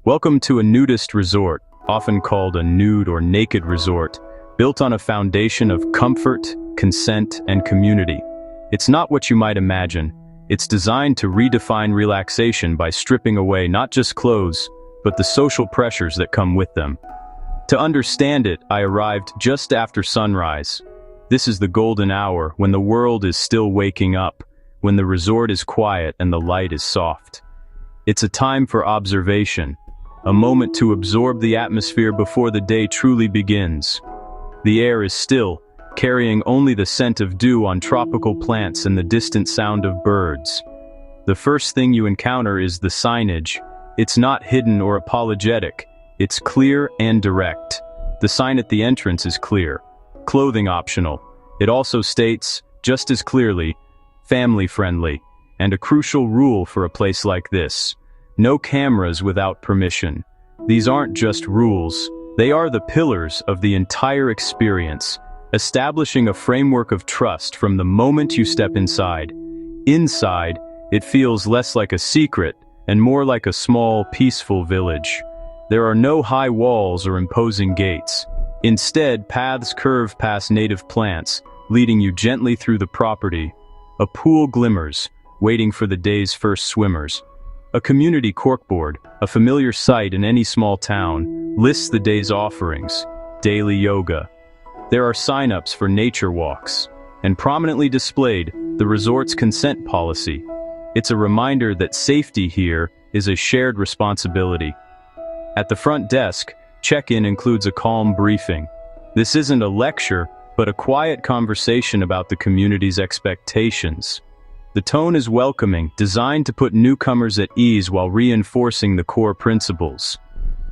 Welcome to a nudist resort, often called a nude or naked resort, built on a foundation of comfort, consent, and community. It's not what you might imagine. It's designed to redefine relaxation by stripping away not just clothes, but the social pressures that come with them. To understand it, I arrived just after sunrise. This is the golden hour when the world is still waking up, when the resort is quiet and the light is soft. It's a time for observation, a moment to absorb the atmosphere before the day truly begins. The air is still, carrying only the scent of dew on tropical plants and the distant sound of birds. The first thing you encounter is the signage. It's not hidden or apologetic. It's clear and direct. The sign at the entrance is clear. Clothing optional. It also states, just as clearly, family friendly, and a crucial rule for a place like this: no cameras without permission. These aren't just rules, they are the pillars of the entire experience, establishing a framework of trust from the moment you step inside. Inside, it feels less like a secret and more like a small, peaceful village. There are no high walls or imposing gates. Instead, paths curve past native plants, leading you gently through the property. A pool glimmers, waiting for the day's first swimmers. A community corkboard, a familiar sight in any small town, lists the day's offerings: daily yoga. There are sign-ups for nature walks, and prominently displayed, the resort's consent policy. It's a reminder that safety here is a shared responsibility. At the front desk, check-in includes a calm briefing. This isn't a lecture, but a quiet conversation about the community's expectations. The tone is welcoming, designed to put newcomers at ease while reinforcing the core principles.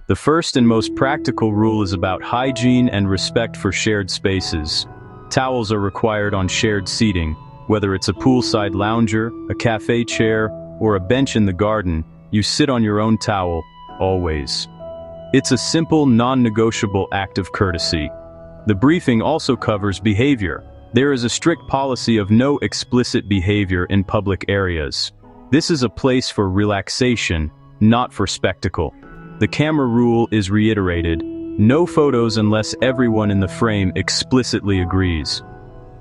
The first and most practical rule is about hygiene and respect for shared spaces. Towels are required on shared seating. Whether it's a poolside lounger, a cafe chair, or a bench in the garden, you sit on your own towel, always. It's a simple, non-negotiable act of courtesy. The briefing also covers behavior. There is a strict policy of no explicit behavior in public areas. This is a place for relaxation, not for spectacle. The camera rule is reiterated: no photos unless everyone in the frame explicitly agrees.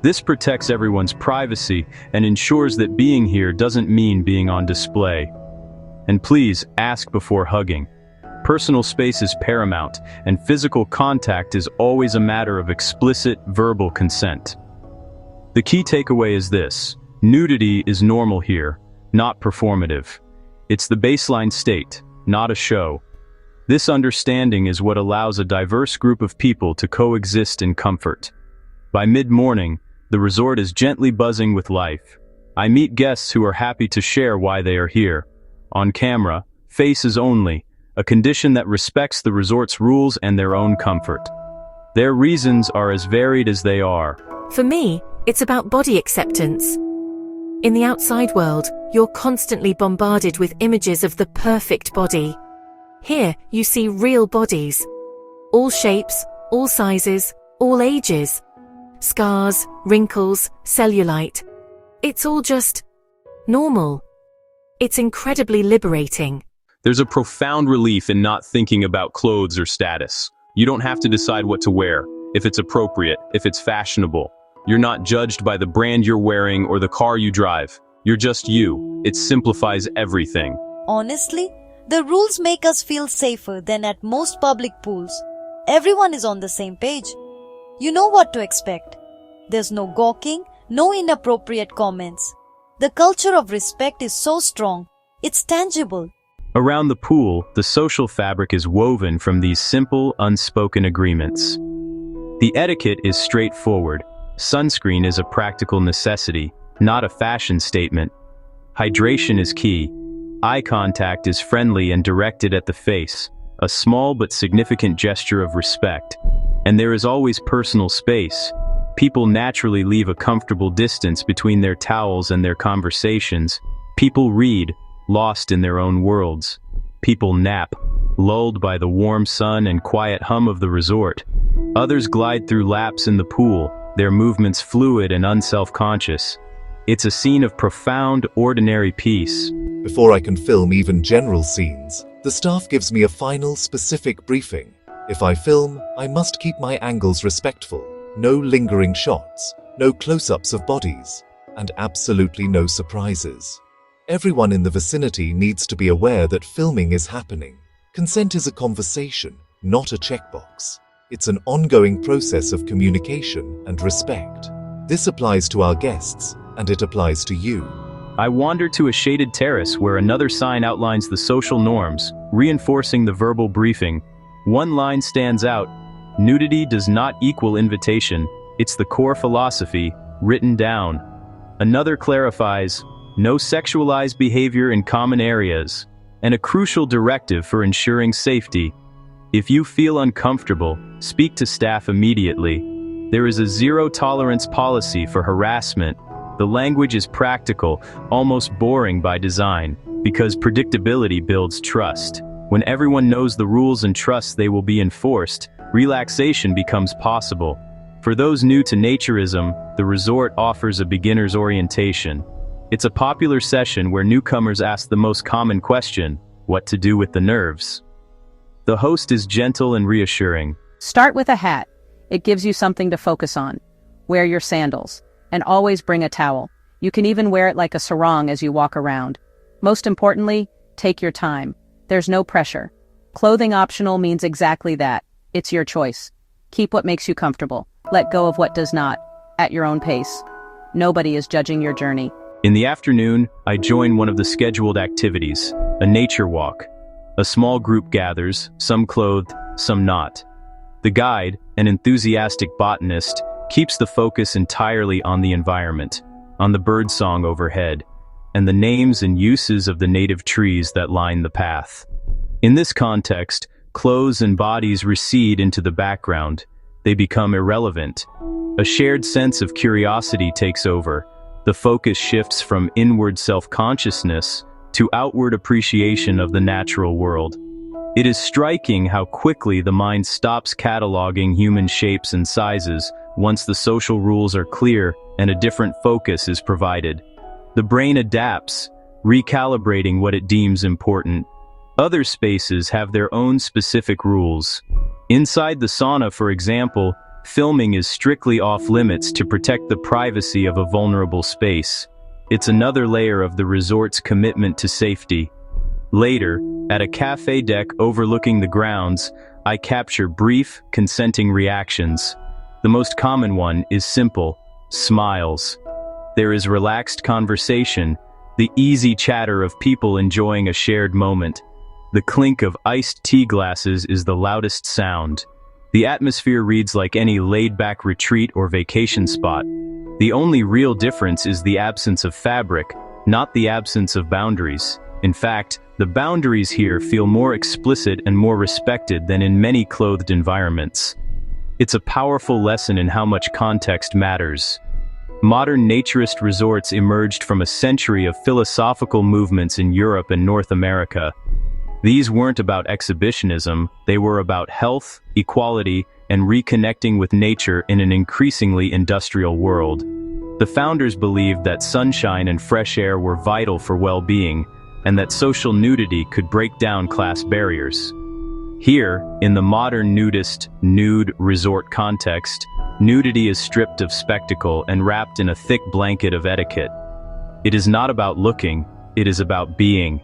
This protects everyone's privacy and ensures that being here doesn't mean being on display. And please, ask before hugging. Personal space is paramount, and physical contact is always a matter of explicit verbal consent. The key takeaway is this: nudity is normal here, not performative. It's the baseline state, not a show. This understanding is what allows a diverse group of people to coexist in comfort. By mid-morning, the resort is gently buzzing with life. I meet guests who are happy to share why they are here. On camera, faces only, a condition that respects the resort's rules and their own comfort. Their reasons are as varied as they are. For me, it's about body acceptance. In the outside world, you're constantly bombarded with images of the perfect body. Here, you see real bodies. All shapes, all sizes, all ages. Scars, wrinkles, cellulite. It's all just normal. It's incredibly liberating. There's a profound relief in not thinking about clothes or status. You don't have to decide what to wear, if it's appropriate, if it's fashionable. You're not judged by the brand you're wearing or the car you drive. You're just you. It simplifies everything. Honestly, the rules make us feel safer than at most public pools. Everyone is on the same page. You know what to expect. There's no gawking, no inappropriate comments. The culture of respect is so strong. It's tangible. Around the pool, the social fabric is woven from these simple, unspoken agreements. The etiquette is straightforward. Sunscreen is a practical necessity, not a fashion statement. Hydration is key. Eye contact is friendly and directed at the face, a small but significant gesture of respect. And there is always personal space. People naturally leave a comfortable distance between their towels and their conversations. People read, lost in their own worlds. People nap, lulled by the warm sun and quiet hum of the resort. Others glide through laps in the pool, their movements fluid and unself-conscious. It's a scene of profound, ordinary peace. Before I can film even general scenes, The staff gives me a final, specific briefing. If I film, I must keep my angles respectful. No lingering shots, no close-ups of bodies, and absolutely no surprises. Everyone in the vicinity needs to be aware that filming is happening. Consent is a conversation, not a checkbox. It's an ongoing process of communication and respect. This applies to our guests, and it applies to you. I wander to a shaded terrace where another sign outlines the social norms, reinforcing the verbal briefing. One line stands out: nudity does not equal invitation. It's the core philosophy, written down. Another clarifies: no sexualized behavior in common areas, and a crucial directive for ensuring safety. If you feel uncomfortable, speak to staff immediately. There is a zero-tolerance policy for harassment. The language is practical, almost boring by design, because predictability builds trust. When everyone knows the rules and trusts they will be enforced, relaxation becomes possible. For those new to naturism, the resort offers a beginner's orientation. It's a popular session where newcomers ask the most common question: what to do with the nerves? The host is gentle and reassuring. Start with a hat. It gives you something to focus on. Wear your sandals. And always bring a towel. You can even wear it like a sarong as you walk around. Most importantly, take your time. There's no pressure. Clothing optional means exactly that. It's your choice. Keep what makes you comfortable. Let go of what does not, at your own pace. Nobody is judging your journey. In the afternoon, I join one of the scheduled activities, a nature walk. A small group gathers, some clothed, some not. The guide, an enthusiastic botanist, keeps the focus entirely on the environment, on the birdsong overhead, and the names and uses of the native trees that line the path. In this context, clothes and bodies recede into the background. They become irrelevant. A shared sense of curiosity takes over. The focus shifts from inward self-consciousness to outward appreciation of the natural world. It is striking how quickly the mind stops cataloging human shapes and sizes once the social rules are clear and a different focus is provided. The brain adapts, recalibrating what it deems important. Other spaces have their own specific rules. Inside the sauna, for example, filming is strictly off-limits to protect the privacy of a vulnerable space. It's another layer of the resort's commitment to safety. Later, at a cafe deck overlooking the grounds, I capture brief, consenting reactions. The most common one is simple: smiles. There is relaxed conversation, the easy chatter of people enjoying a shared moment. The clink of iced tea glasses is the loudest sound. The atmosphere reads like any laid-back retreat or vacation spot. The only real difference is the absence of fabric, not the absence of boundaries. In fact, the boundaries here feel more explicit and more respected than in many clothed environments. It's a powerful lesson in how much context matters. Modern naturist resorts emerged from a century of philosophical movements in Europe and North America. These weren't about exhibitionism, they were about health, equality, and reconnecting with nature in an increasingly industrial world. The founders believed that sunshine and fresh air were vital for well-being, and that social nudity could break down class barriers. Here, in the modern nudist, nude resort context, nudity is stripped of spectacle and wrapped in a thick blanket of etiquette. It is not about looking, it is about being.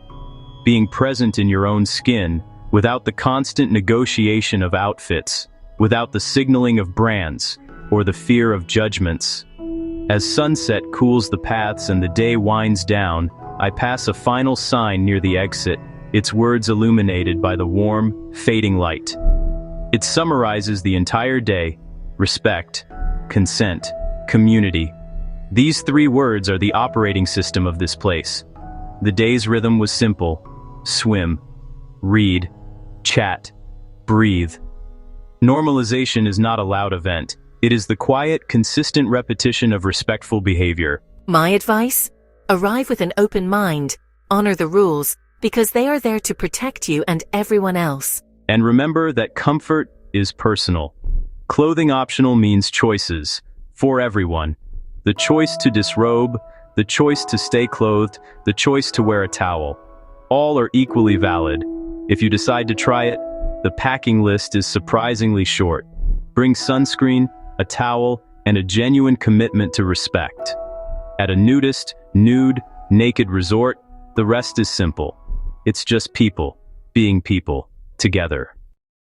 Being present in your own skin, without the constant negotiation of outfits, without the signaling of brands, or the fear of judgments. As sunset cools the paths and the day winds down, I pass a final sign near the exit, its words illuminated by the warm, fading light. It summarizes the entire day: respect, consent, community. These three words are the operating system of this place. The day's rhythm was simple: swim, read, chat, breathe. Normalization is not a loud event. It is the quiet, consistent repetition of respectful behavior. My advice? Arrive with an open mind, honor the rules, because they are there to protect you and everyone else. And remember that comfort is personal. Clothing optional means choices, for everyone. The choice to disrobe, the choice to stay clothed, the choice to wear a towel. All are equally valid. If you decide to try it, the packing list is surprisingly short. Bring sunscreen, a towel, and a genuine commitment to respect. At a nudist, nude, naked resort, the rest is simple. It's just people, being people, together.